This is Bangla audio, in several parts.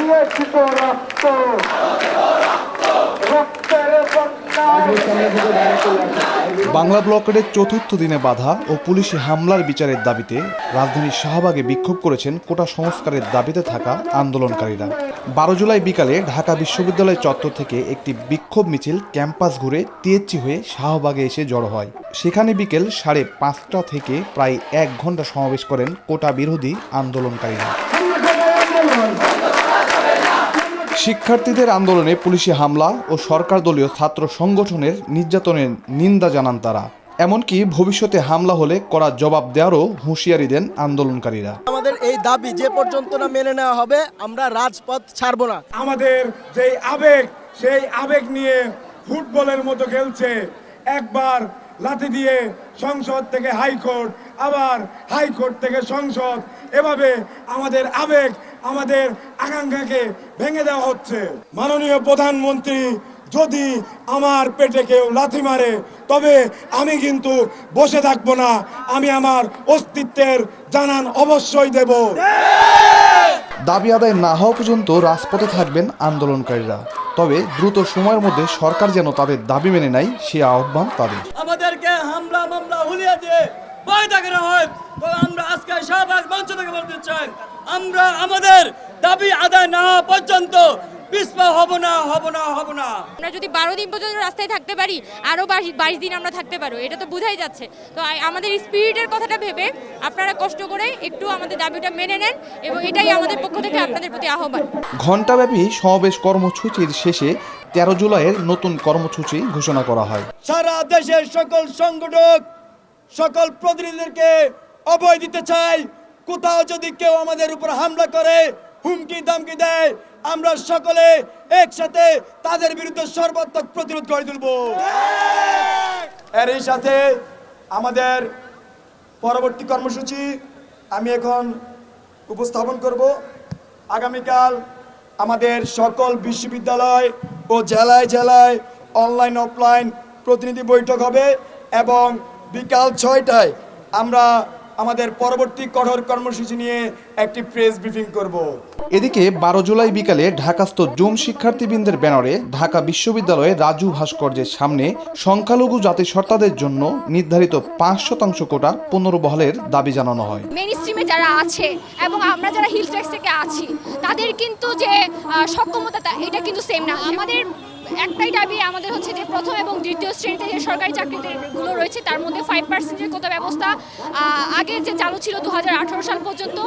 দিয়েছি তো রক্ত, রক্তের বন্যায়। বাংলা ব্লকের চতুর্থ দিনে বাধা ও পুলিশি হামলার বিচারের দাবিতে রাজধানীর শাহবাগে বিক্ষোভ করেছেন কোটা সংস্কারের দাবিতে থাকা আন্দোলনকারীরা। 12 জুলাই বিকালে ঢাকা বিশ্ববিদ্যালয় চত্বর থেকে একটি বিক্ষোভ মিছিল ক্যাম্পাস ঘুরে টিএসসি হয়ে শাহবাগে এসে জড়ো হয়। সেখানে বিকেল 5:30 থেকে প্রায় 1 ঘন্টা সমাবেশ করেন কোটা বিরোধী আন্দোলনকারীরা। শিক্ষার্থীদের আন্দোলনে পুলিশি হামলা ও সরকার দলীয় ছাত্র সংগঠনের নির্যাতনের নিন্দা জানান তারা। এমনকি ভবিষ্যতে হামলা হলে কড়া জবাব দেওয়ারও হুঁশিয়ারি দেন আন্দোলনকারীরা। আমাদের এই দাবি যে পর্যন্ত না মেনে নেওয়া হবে আমরা রাজপথ ছাড়বো না। আমাদের যেই আবেগ, সেই আবেগ নিয়ে ফুটবলের মতো খেলছে। একবার লাথি দিয়ে সংসদ থেকে হাইকোর্ট, আবার হাইকোর্ট থেকে সংসদ, এভাবে আমাদের আবেগ, আমাদের আকাঙ্ক্ষাকে ভেঙে দেওয়া হচ্ছে। মাননীয় প্রধানমন্ত্রী যদি আমার পেটে কেউ লাথি মারে তবে আমি কিন্তু বসে থাকবো না, আমি আমার অস্তিত্বের জানান অবশ্যই দেব। দাবি আদায় না হওয়া পর্যন্ত রাজপথে থাকবেন আন্দোলনকারীরা। তবে দ্রুত সময়ের মধ্যে সরকার যেন তাদের দাবি মেনে নেয় সে আহ্বান তাদের। আমাদেরকে হামলা মামলা হুলিয়ে দিয়ে ভয় দেখানো হয়, তো আমরা আজকে শাহবাগ মঞ্চ থেকে বলতে চাই, আমরা আমাদের দাবি আদায় না হওয়া পর্যন্ত পিছপা হব না। আমরা যদি 12 দিন পর্যন্ত রাস্তায় থাকতে পারি, আরো 22 দিন আমরা থাকতে পারবো, এটা তো বোঝাই যাচ্ছে। তো আমাদের স্পিরিটের কথাটা ভেবে আপনারা কষ্ট করে একটু আমাদের দাবিটা মেনে নেন, এবং এটাই আমাদের পক্ষ থেকে আপনাদের প্রতি আহ্বান। ঘণ্টাব্যাপী সমাবেশ কর্মসূচির শেষে 13 জুলাইয়ের নতুন কর্মসূচি ঘোষণা করা হয়। সারা দেশের সকল সংগঠক, সকল প্রতিনিধিদেরকে অভয় দিতে চাই, কোথাও যদি কেউ আমাদের উপর হামলা করে, হুমকি দামকি দেয়, আমরা সকলে একসাথে তাদের বিরুদ্ধে সর্বাত্মক প্রতিরোধ গড়ে তুলব। এরই সাথে আমাদের পরবর্তী কর্মসূচি আমি এখন উপস্থাপন করব। আগামীকাল আমাদের সকল বিশ্ববিদ্যালয় ও জেলায় জেলায় অনলাইন অফলাইন প্রতিনিধি বৈঠক হবে এবং বিকাল 6টায় আমরা আমাদের পরবর্তী কঠোর কর্মসূচি নিয়ে একটি প্রেস ব্রিফিং করব। এদিকে 12 জুলাই বিকালে ঢাকাস্থ জুম শিক্ষার্থীবৃন্দের ব্যানারে ঢাকা বিশ্ববিদ্যালয়ে রাজু ভাস্কর্যের সামনে সংখ্যালঘু জাতিসত্তাদের জন্য নির্ধারিত 5% কোটা পুনর্বহালের দাবি জানানো হয়। মেইন স্ট্রিমে যারা আছে এবং আমরা যারা হিল ট্র্যাক্স থেকে আছি তাদের কিন্তু যে সক্ষমতা এটা কিন্তু সেম না। আমাদের একটাই দাবি আমাদের হচ্ছে যে প্রথম এবং দ্বিতীয় শ্রেণীতে যে সরকারি চাকরিগুলো রয়েছে তার মধ্যে 5%-এর কোটা ব্যবস্থা আগে যে চালু ছিল 2018 সাল পর্যন্ত,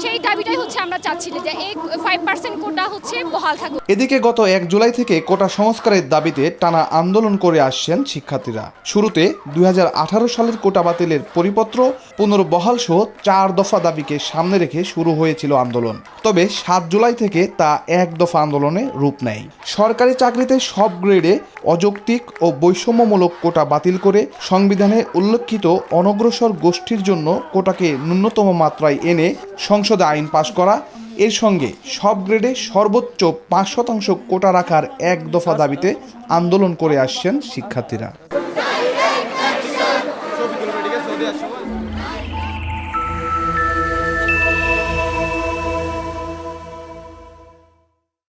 সেই দাবিটাই হচ্ছে আমরা চাচ্ছি যে এই 5% কোটা হচ্ছে বহাল থাকুক। এদিকে গত 1 জুলাই থেকে কোটা সংস্কারের দাবিতে টানা আন্দোলন করে আসছেন শিক্ষার্থীরা। শুরুতে 2018 সালের কোটা বাতিলের পরিপত্র পুনর্বহাল সহ 4 দফা দাবিকে সামনে রেখে শুরু হয়েছিল আন্দোলন। তবে 7 জুলাই থেকে তা 1 দফা আন্দোলনে রূপ নেয়। সরকারি চাকরিতে সব গ্রেডে অযৌক্তিক ও বৈষম্যমূলক কোটা বাতিল করে সংবিধানে উল্লেখিত অনগ্রসর গোষ্ঠীর জন্য কোটাকে ন্যূনতম মাত্রায় এনে সংসদে আইন পাশ করা, এর সঙ্গে সব গ্রেডে সর্বোচ্চ 5% কোটা রাখার 1 দফা দাবিতে আন্দোলন করে আসছেন শিক্ষার্থীরা।